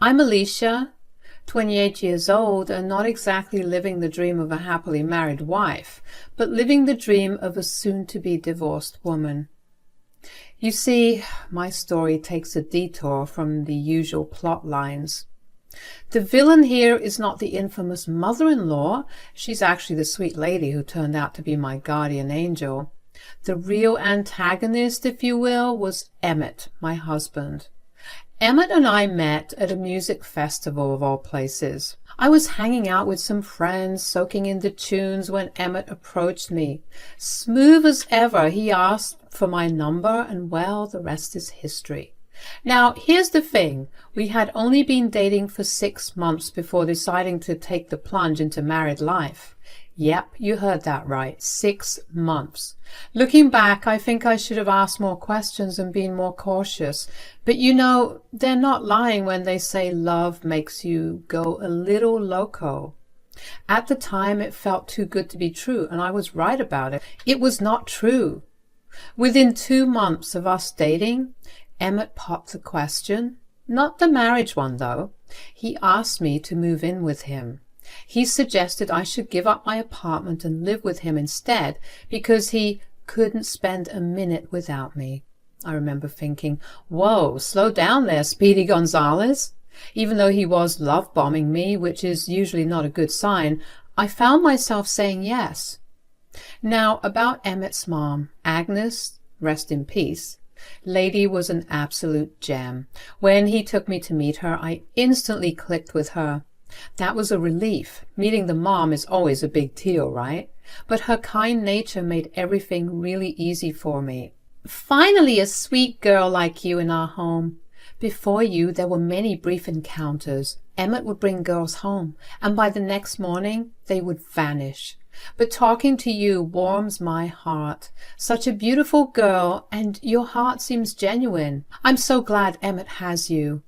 I'm Alicia, 28 years old, and not exactly living the dream of a happily married wife, but living the dream of a soon-to-be divorced woman. You see, my story takes a detour from the usual plot lines. The villain here is not the infamous mother-in-law. She's actually the sweet lady who turned out to be my guardian angel. The real antagonist, if you will, was Emmett, my husband. Emmett and I met at a music festival of all places. I was hanging out with some friends, soaking in the tunes, when Emmett approached me. Smooth as ever, he asked for my number, and well, the rest is history. Now, here's the thing. We had only been dating for 6 months before deciding to take the plunge into married life. Yep, you heard that right. 6 months. Looking back, I think I should have asked more questions and been more cautious. But you know, they're not lying when they say love makes you go a little loco. At the time, it felt too good to be true, and I was right about it. It was not true. Within 2 months of us dating, Emmett popped the question. Not the marriage one, though. He asked me to move in with him. He suggested I should give up my apartment and live with him instead because he couldn't spend a minute without me. I remember thinking, whoa, slow down there, Speedy Gonzales. Even though he was love-bombing me, which is usually not a good sign, I found myself saying yes. Now, about Emmett's mom, Agnes, rest in peace. Lady was an absolute gem. When he took me to meet her, I instantly clicked with her. That was a relief. Meeting the mom is always a big deal, right? But her kind nature made everything really easy for me. Finally, a sweet girl like you in our home. Before you, there were many brief encounters. Emmett would bring girls home, and by the next morning, they would vanish. But talking to you warms my heart. Such a beautiful girl, and your heart seems genuine. I'm so glad Emmett has you.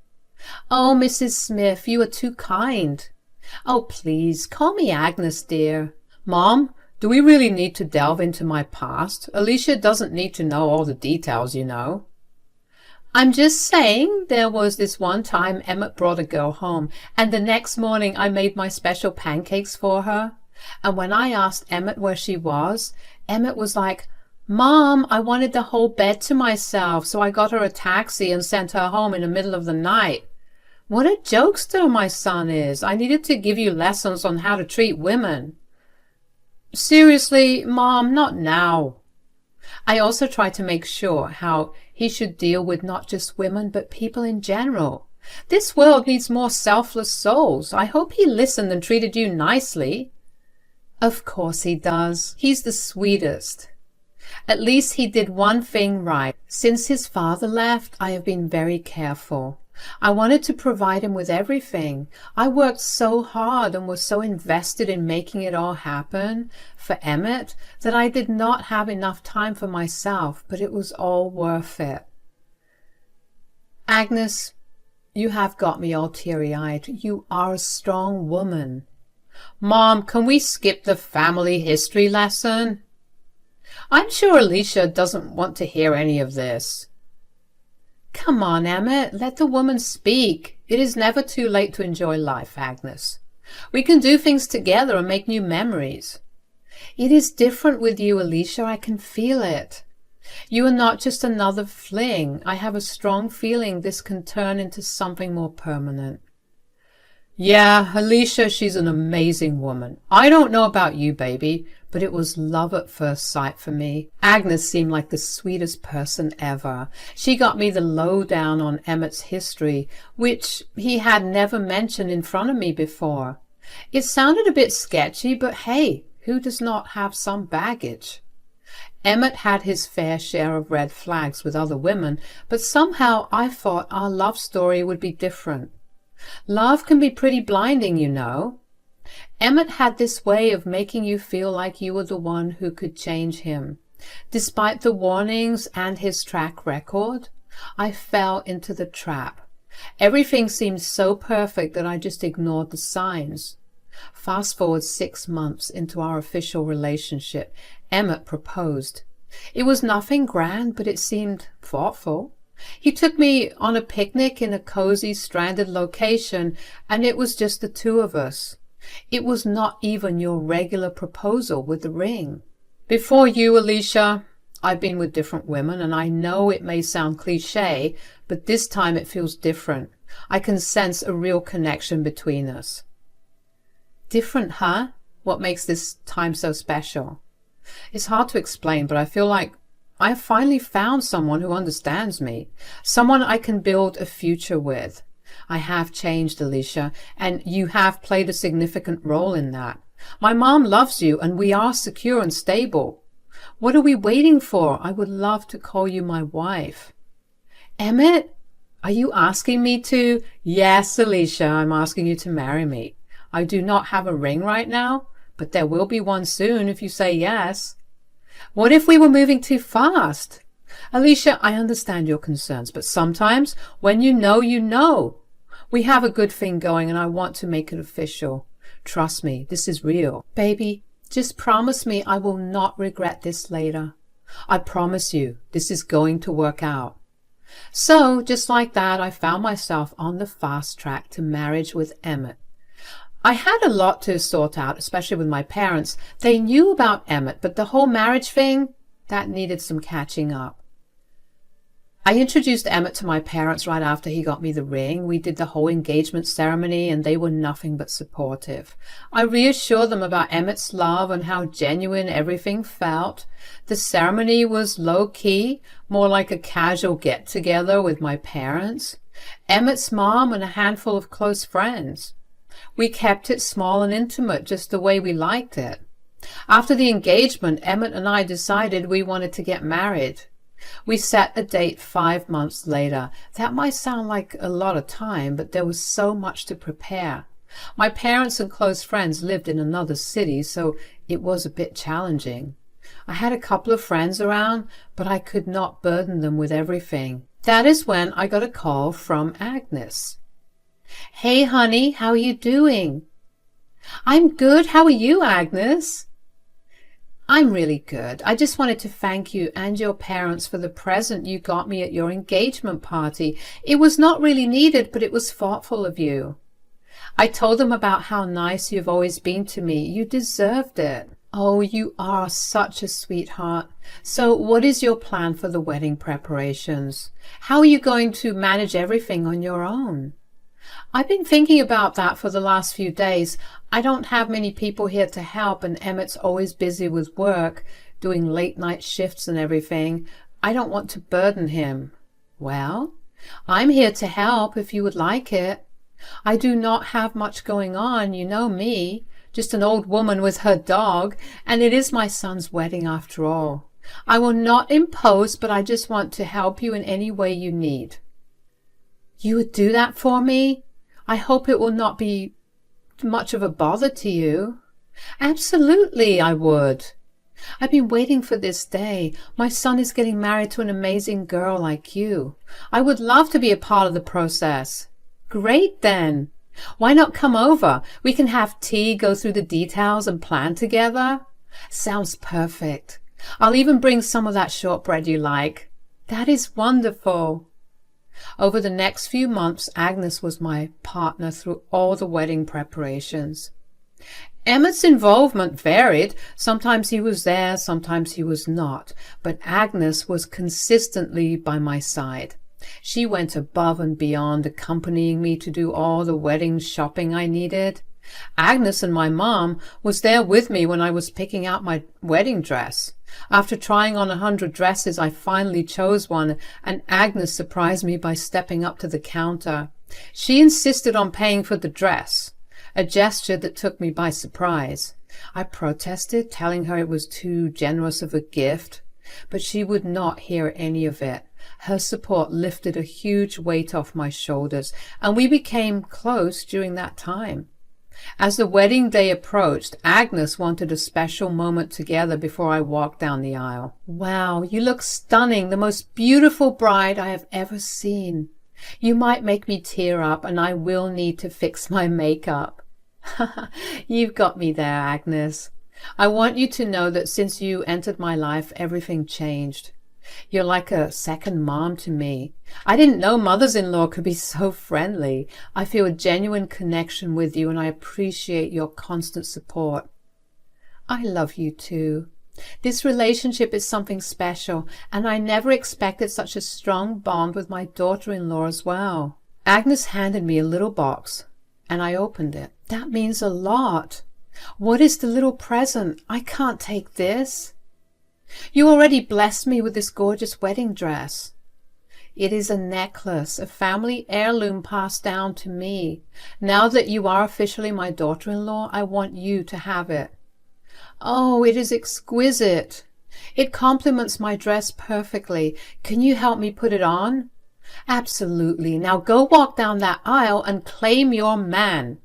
Oh, Mrs. Smith, you are too kind. Oh, please, call me Agnes, dear. Mom, do we really need to delve into my past? Alicia doesn't need to know all the details, you know. I'm just saying there was this one time Emmett brought a girl home, and the next morning I made my special pancakes for her. And when I asked Emmett where she was, Emmett was like, Mom, I wanted the whole bed to myself, so I got her a taxi and sent her home in the middle of the night. What a jokester my son is. I needed to give you lessons on how to treat women. Seriously, Mom, not now. I also tried to make sure how he should deal with not just women, but people in general. This world needs more selfless souls. I hope he listened and treated you nicely. Of course he does. He's the sweetest. At least he did one thing right. Since his father left, I have been very careful. I wanted to provide him with everything. I worked so hard and was so invested in making it all happen for Emmett that I did not have enough time for myself, but it was all worth it. Agnes, you have got me all teary-eyed. You are a strong woman. Mom, can we skip the family history lesson? I'm sure Alicia doesn't want to hear any of this. Come on, Emmett, let the woman speak. It is never too late to enjoy life, Agnes. We can do things together and make new memories. It is different with you, Alicia. I can feel it. You are not just another fling. I have a strong feeling this can turn into something more permanent. Yeah, Alicia, she's an amazing woman. I don't know about you, baby, but it was love at first sight for me. Agnes seemed like the sweetest person ever. She got me the lowdown on Emmett's history, which he had never mentioned in front of me before. It sounded a bit sketchy, but hey, who does not have some baggage? Emmett had his fair share of red flags with other women, but somehow I thought our love story would be different. Love can be pretty blinding, you know. Emmett had this way of making you feel like you were the one who could change him. Despite the warnings and his track record, I fell into the trap. Everything seemed so perfect that I just ignored the signs. Fast forward 6 months into our official relationship, Emmett proposed. It was nothing grand, but it seemed thoughtful. He took me on a picnic in a cozy, stranded location, and it was just the two of us. It was not even your regular proposal with the ring. Before you, Alicia, I've been with different women, and I know it may sound cliche, but this time it feels different. I can sense a real connection between us. Different, huh? What makes this time so special? It's hard to explain, but I feel like I have finally found someone who understands me, someone I can build a future with. I have changed, Alicia, and you have played a significant role in that. My mom loves you, and we are secure and stable. What are we waiting for? I would love to call you my wife. Emmett, are you asking me to? Yes, Alicia, I'm asking you to marry me. I do not have a ring right now, but there will be one soon if you say yes. What if we were moving too fast? Alicia, I understand your concerns, but sometimes when you know, you know. We have a good thing going, and I want to make it official. Trust me, this is real. Baby, just promise me I will not regret this later. I promise you, this is going to work out. So, just like that, I found myself on the fast track to marriage with Emmett. I had a lot to sort out, especially with my parents. They knew about Emmett, but the whole marriage thing, that needed some catching up. I introduced Emmett to my parents right after he got me the ring. We did the whole engagement ceremony, and they were nothing but supportive. I reassured them about Emmett's love and how genuine everything felt. The ceremony was low-key, more like a casual get-together with my parents, Emmett's mom, and a handful of close friends. We kept it small and intimate, just the way we liked it. After the engagement, Emmett and I decided we wanted to get married. We set a date 5 months later. That might sound like a lot of time, but there was so much to prepare. My parents and close friends lived in another city, so it was a bit challenging. I had a couple of friends around, but I could not burden them with everything. That is when I got a call from Agnes. Hey, honey, how are you doing? I'm good. How are you, Agnes? I'm really good. I just wanted to thank you and your parents for the present you got me at your engagement party. It was not really needed, but it was thoughtful of you. I told them about how nice you've always been to me. You deserved it. Oh, you are such a sweetheart. So what is your plan for the wedding preparations? How are you going to manage everything on your own? I've been thinking about that for the last few days. I don't have many people here to help, and Emmett's always busy with work, doing late-night shifts and everything. I don't want to burden him. Well, I'm here to help if you would like it. I do not have much going on, you know me, just an old woman with her dog, and it is my son's wedding after all. I will not impose, but I just want to help you in any way you need. You would do that for me? I hope it will not be much of a bother to you. Absolutely, I would. I've been waiting for this day. My son is getting married to an amazing girl like you. I would love to be a part of the process. Great, then. Why not come over? We can have tea, go through the details, and plan together. Sounds perfect. I'll even bring some of that shortbread you like. That is wonderful. Over the next few months, Agnes was my partner through all the wedding preparations. Emmett's involvement varied. Sometimes he was there, sometimes he was not, but Agnes was consistently by my side. She went above and beyond, accompanying me to do all the wedding shopping I needed. Agnes and my mom was there with me when I was picking out my wedding dress. After trying on 100 dresses, I finally chose one, and Agnes surprised me by stepping up to the counter. She insisted on paying for the dress, a gesture that took me by surprise. I protested, telling her it was too generous of a gift, but she would not hear any of it. Her support lifted a huge weight off my shoulders, and we became close during that time. As the wedding day approached, Agnes wanted a special moment together before I walked down the aisle. Wow, you look stunning, the most beautiful bride I have ever seen. You might make me tear up, and I will need to fix my makeup. You've got me there, Agnes. I want you to know that since you entered my life, everything changed. You're like a second mom to me. I didn't know mothers-in-law could be so friendly. I feel a genuine connection with you and I appreciate your constant support. I love you too. This relationship is something special, and I never expected such a strong bond with my daughter-in-law as well. Agnes handed me a little box, and I opened it. That means a lot. What is the little present? I can't take this. You already blessed me with this gorgeous wedding dress. It is a necklace, a family heirloom passed down to me. Now that you are officially my daughter-in-law, I want you to have it. Oh, it is exquisite. It complements my dress perfectly. Can you help me put it on? Absolutely. Now go walk down that aisle and claim your man.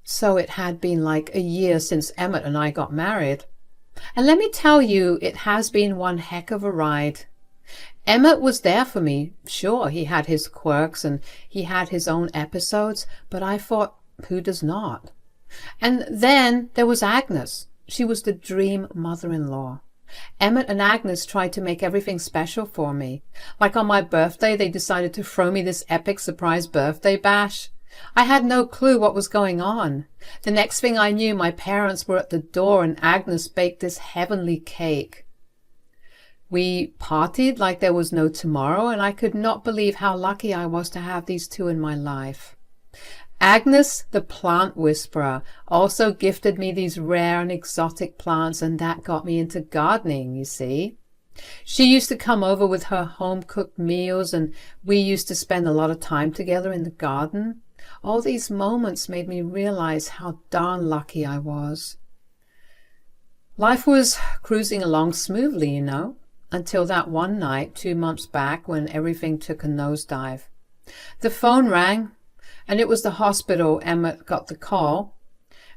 So it had been like a year since Emmett and I got married. And let me tell you, it has been one heck of a ride. Emmett was there for me. Sure, he had his quirks and he had his own episodes, but I thought, who does not? And then there was Agnes. She was the dream mother-in-law. Emmett and Agnes tried to make everything special for me. Like on my birthday, they decided to throw me this epic surprise birthday bash. I had no clue what was going on. The next thing I knew, my parents were at the door and Agnes baked this heavenly cake. We partied like there was no tomorrow, and I could not believe how lucky I was to have these two in my life. Agnes, the plant whisperer, also gifted me these rare and exotic plants, and that got me into gardening, you see. She used to come over with her home-cooked meals, and we used to spend a lot of time together in the garden. All these moments made me realize how darn lucky I was. Life was cruising along smoothly, you know, until that one night 2 months back when everything took a nosedive. The phone rang, and it was the hospital. Emmett got the call.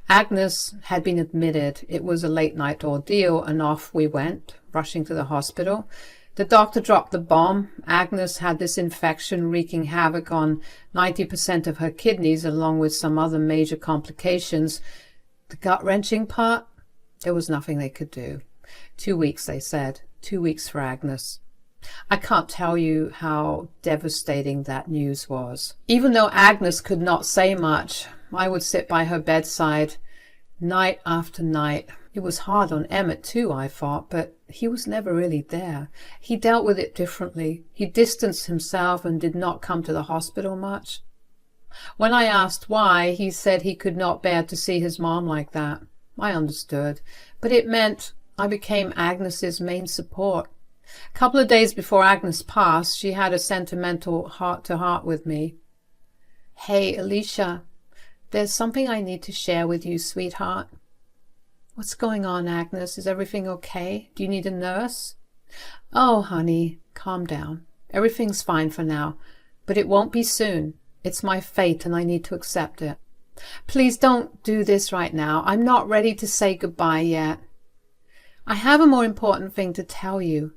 Agnes had been admitted. It was a late-night ordeal, and off we went, rushing to the hospital. The doctor dropped the bomb. Agnes had this infection wreaking havoc on 90% of her kidneys, along with some other major complications. The gut-wrenching part? There was nothing they could do. 2 weeks, they said. 2 weeks for Agnes. I can't tell you how devastating that news was. Even though Agnes could not say much, I would sit by her bedside night after night. It was hard on Emmett too, I thought, but he was never really there. He dealt with it differently. He distanced himself and did not come to the hospital much. When I asked why, he said he could not bear to see his mom like that. I understood, but it meant I became Agnes's main support. A couple of days before Agnes passed, she had a sentimental heart-to-heart with me. Hey, Alicia, there's something I need to share with you, sweetheart. What's going on, Agnes? Is everything okay? Do you need a nurse? Oh, honey, calm down. Everything's fine for now, but it won't be soon. It's my fate and I need to accept it. Please don't do this right now. I'm not ready to say goodbye yet. I have a more important thing to tell you.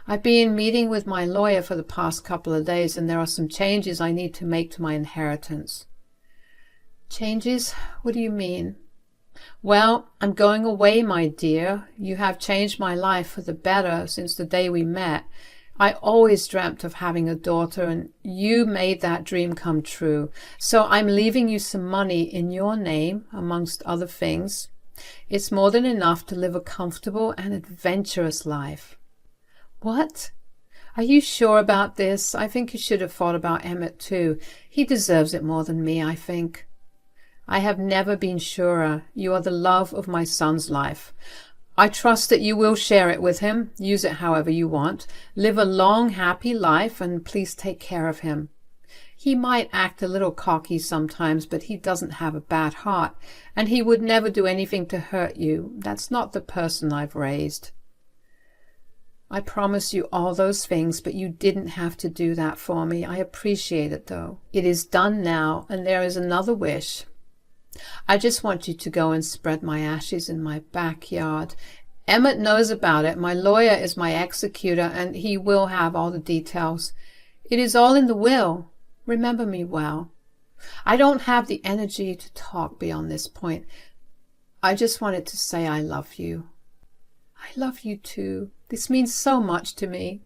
I've been meeting with my lawyer for the past couple of days, and there are some changes I need to make to my inheritance. Changes? What do you mean? Well, I'm going away, my dear. You have changed my life for the better since the day we met. I always dreamt of having a daughter, and you made that dream come true. So I'm leaving you some money in your name, amongst other things. It's more than enough to live a comfortable and adventurous life. What? Are you sure about this? I think you should have thought about Emmett too. He deserves it more than me, I think. I have never been surer. You are the love of my son's life. I trust that you will share it with him. Use it however you want. Live a long, happy life, and please take care of him. He might act a little cocky sometimes, but he doesn't have a bad heart, and he would never do anything to hurt you. That's not the person I've raised. I promise you all those things, but you didn't have to do that for me. I appreciate it, though. It is done now, and there is another wish. I just want you to go and spread my ashes in my backyard. Emmett knows about it. My lawyer is my executor, and he will have all the details. It is all in the will. Remember me well. I don't have the energy to talk beyond this point. I just wanted to say I love you. I love you too. This means so much to me.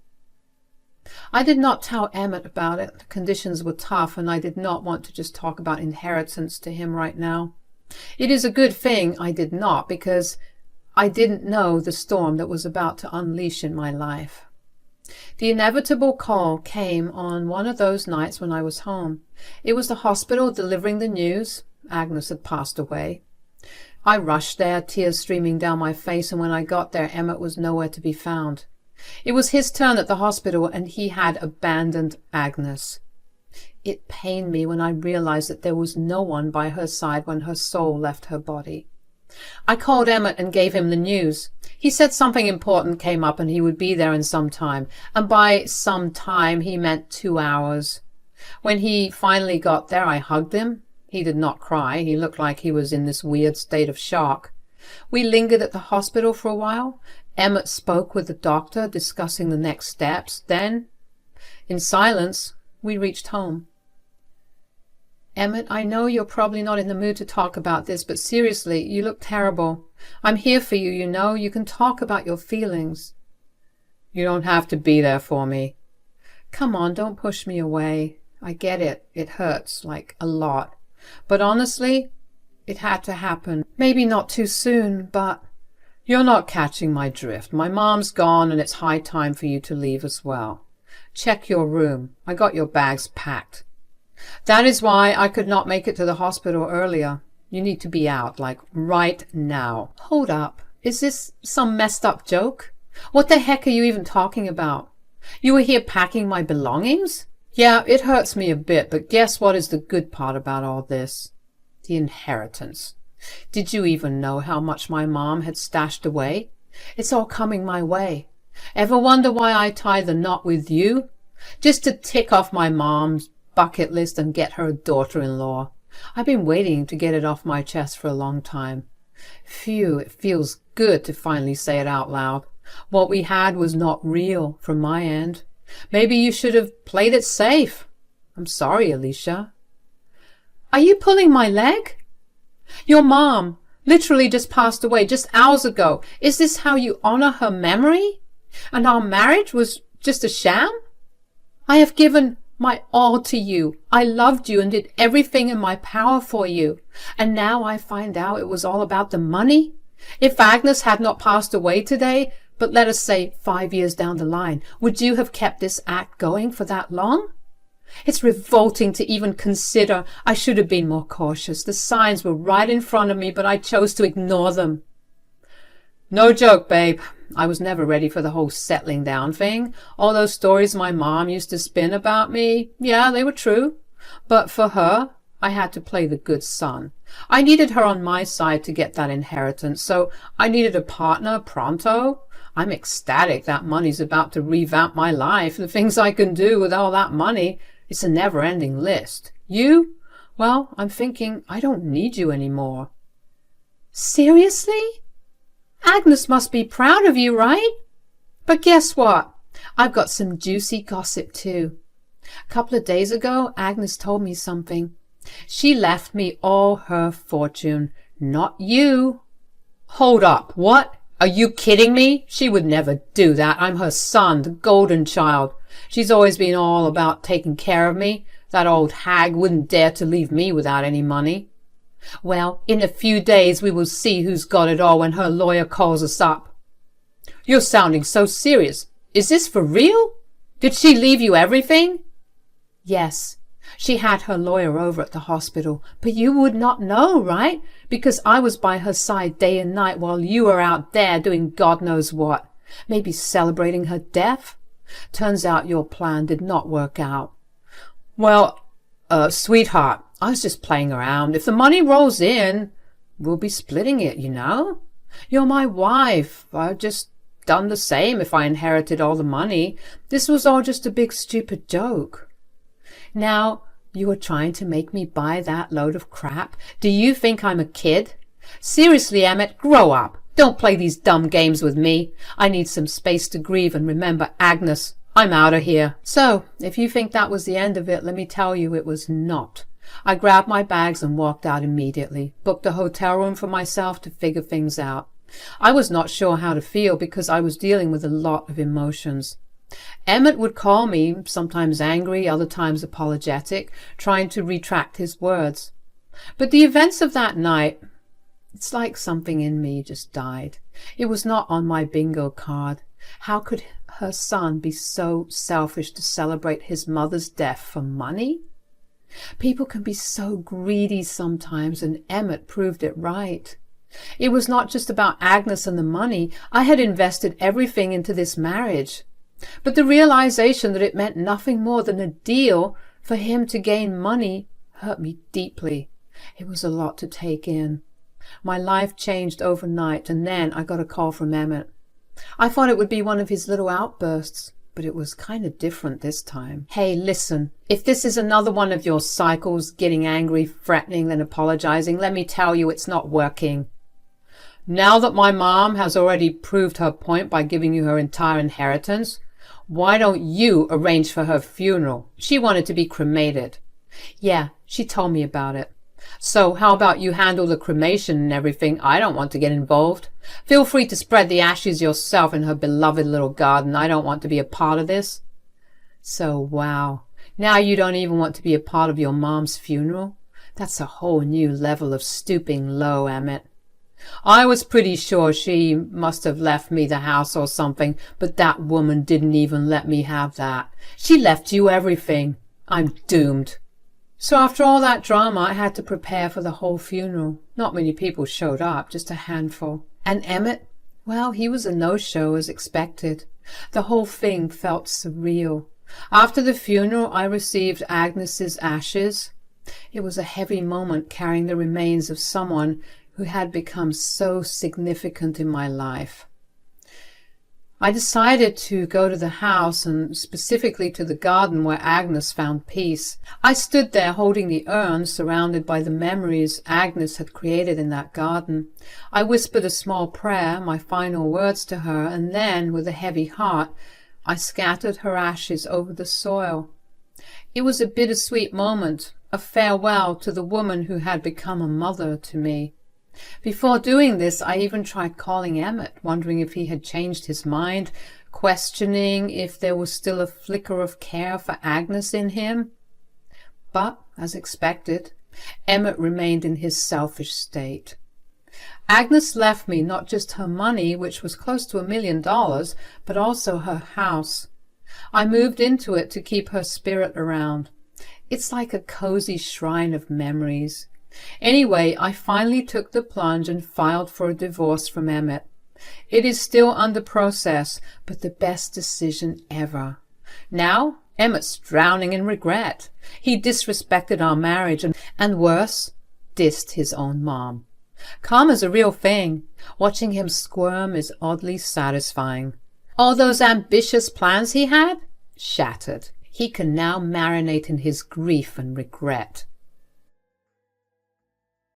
I did not tell Emmett about it. The conditions were tough, and I did not want to just talk about inheritance to him right now. It is a good thing I did not, because I didn't know the storm that was about to unleash in my life. The inevitable call came on one of those nights when I was home. It was the hospital delivering the news. Agnes had passed away. I rushed there, tears streaming down my face, and when I got there, Emmett was nowhere to be found. It was his turn at the hospital, and he had abandoned Agnes. It pained me when I realized that there was no one by her side when her soul left her body. I called Emmett and gave him the news. He said something important came up and he would be there in some time, and by some time he meant 2 hours. When he finally got there, I hugged him. He did not cry. He looked like he was in this weird state of shock. We lingered at the hospital for a while. Emmett spoke with the doctor, discussing the next steps. Then, in silence, we reached home. Emmett, I know you're probably not in the mood to talk about this, but seriously, you look terrible. I'm here for you, you know. You can talk about your feelings. You don't have to be there for me. Come on, don't push me away. I get it. It hurts, like a lot. But honestly, it had to happen. Maybe not too soon, but you're not catching my drift. My mom's gone, and it's high time for you to leave as well. Check your room. I got your bags packed. That is why I could not make it to the hospital earlier. You need to be out, like right now. Hold up. Is this some messed up joke? What the heck are you even talking about? You were here packing my belongings? Yeah, it hurts me a bit, but guess what is the good part about all this? The inheritance. Did you even know how much my mom had stashed away? It's all coming my way. Ever wonder why I tie the knot with you? Just to tick off my mom's bucket list and get her a daughter-in-law. I've been waiting to get it off my chest for a long time. Phew, it feels good to finally say it out loud. What we had was not real from my end. Maybe you should have played it safe. I'm sorry, Alicia. Are you pulling my leg? Your mom literally just passed away just hours ago. Is this how you honor her memory? And our marriage was just a sham? I have given my all to you. I loved you and did everything in my power for you. And now I find out it was all about the money? If Agnes had not passed away today, but let us say 5 years down the line, would you have kept this act going for that long? It's revolting to even consider. I should have been more cautious. The signs were right in front of me, but I chose to ignore them. No joke, babe. I was never ready for the whole settling down thing. All those stories my mom used to spin about me, yeah, they were true. But for her, I had to play the good son. I needed her on my side to get that inheritance, so I needed a partner pronto. I'm ecstatic that money's about to revamp my life. The things I can do with all that money, it's a never-ending list. You? Well, I'm thinking I don't need you anymore. Seriously? Agnes must be proud of you, right? But guess what? I've got some juicy gossip too. A couple of days ago, Agnes told me something. She left me all her fortune, not you. Hold up, what? Are you kidding me? She would never do that. I'm her son, the golden child. She's always been all about taking care of me. That old hag wouldn't dare to leave me without any money. Well, in a few days we will see who's got it all when her lawyer calls us up. You're sounding so serious. Is this for real? Did she leave you everything? Yes. She had her lawyer over at the hospital, but you would not know, right? Because I was by her side day and night while you were out there doing God knows what. Maybe celebrating her death? Turns out your plan did not work out. Well, sweetheart, I was just playing around. If the money rolls in, we'll be splitting it, you know? You're my wife. I'd just done the same if I inherited all the money. This was all just a big stupid joke. Now, you are trying to make me buy that load of crap? Do you think I'm a kid? Seriously, Emmett, grow up. Don't play these dumb games with me. I need some space to grieve and remember Agnes. I'm out of here. So, if you think that was the end of it, let me tell you it was not. I grabbed my bags and walked out immediately, booked a hotel room for myself to figure things out. I was not sure how to feel because I was dealing with a lot of emotions. Emmett would call me, sometimes angry, other times apologetic, trying to retract his words. But the events of that night, it's like something in me just died. It was not on my bingo card. How could her son be so selfish to celebrate his mother's death for money? People can be so greedy sometimes, and Emmett proved it right. It was not just about Agnes and the money. I had invested everything into this marriage. But the realization that it meant nothing more than a deal for him to gain money hurt me deeply. It was a lot to take in. My life changed overnight, and then I got a call from Emmett. I thought it would be one of his little outbursts, but it was kind of different this time. Hey, listen, if this is another one of your cycles, getting angry, threatening, then apologizing, let me tell you it's not working. Now that my mom has already proved her point by giving you her entire inheritance, why don't you arrange for her funeral? She wanted to be cremated. Yeah, she told me about it. So how about you handle the cremation and everything? I don't want to get involved. Feel free to spread the ashes yourself in her beloved little garden. I don't want to be a part of this. So, wow. Now you don't even want to be a part of your mom's funeral? That's a whole new level of stooping low, Emmett. I was pretty sure she must have left me the house or something, but that woman didn't even let me have that. She left you everything. I'm doomed. So after all that drama, I had to prepare for the whole funeral. Not many people showed up, just a handful. And Emmett, well, he was a no-show as expected. The whole thing felt surreal. After the funeral, I received Agnes's ashes. It was a heavy moment carrying the remains of someone who had become so significant in my life. I decided to go to the house and specifically to the garden where Agnes found peace. I stood there holding the urn, surrounded by the memories Agnes had created in that garden. I whispered a small prayer, my final words to her, and then, with a heavy heart, I scattered her ashes over the soil. It was a bittersweet moment, a farewell to the woman who had become a mother to me. Before doing this, I even tried calling Emmett, wondering if he had changed his mind, questioning if there was still a flicker of care for Agnes in him. But, as expected, Emmett remained in his selfish state. Agnes left me not just her money, which was close to $1 million, but also her house. I moved into it to keep her spirit around. It's like a cozy shrine of memories. Anyway, I finally took the plunge and filed for a divorce from Emmett. It is still under process, but the best decision ever. Now, Emmett's drowning in regret. He disrespected our marriage and worse, dissed his own mom. Karma's a real thing. Watching him squirm is oddly satisfying. All those ambitious plans he had? Shattered. He can now marinate in his grief and regret.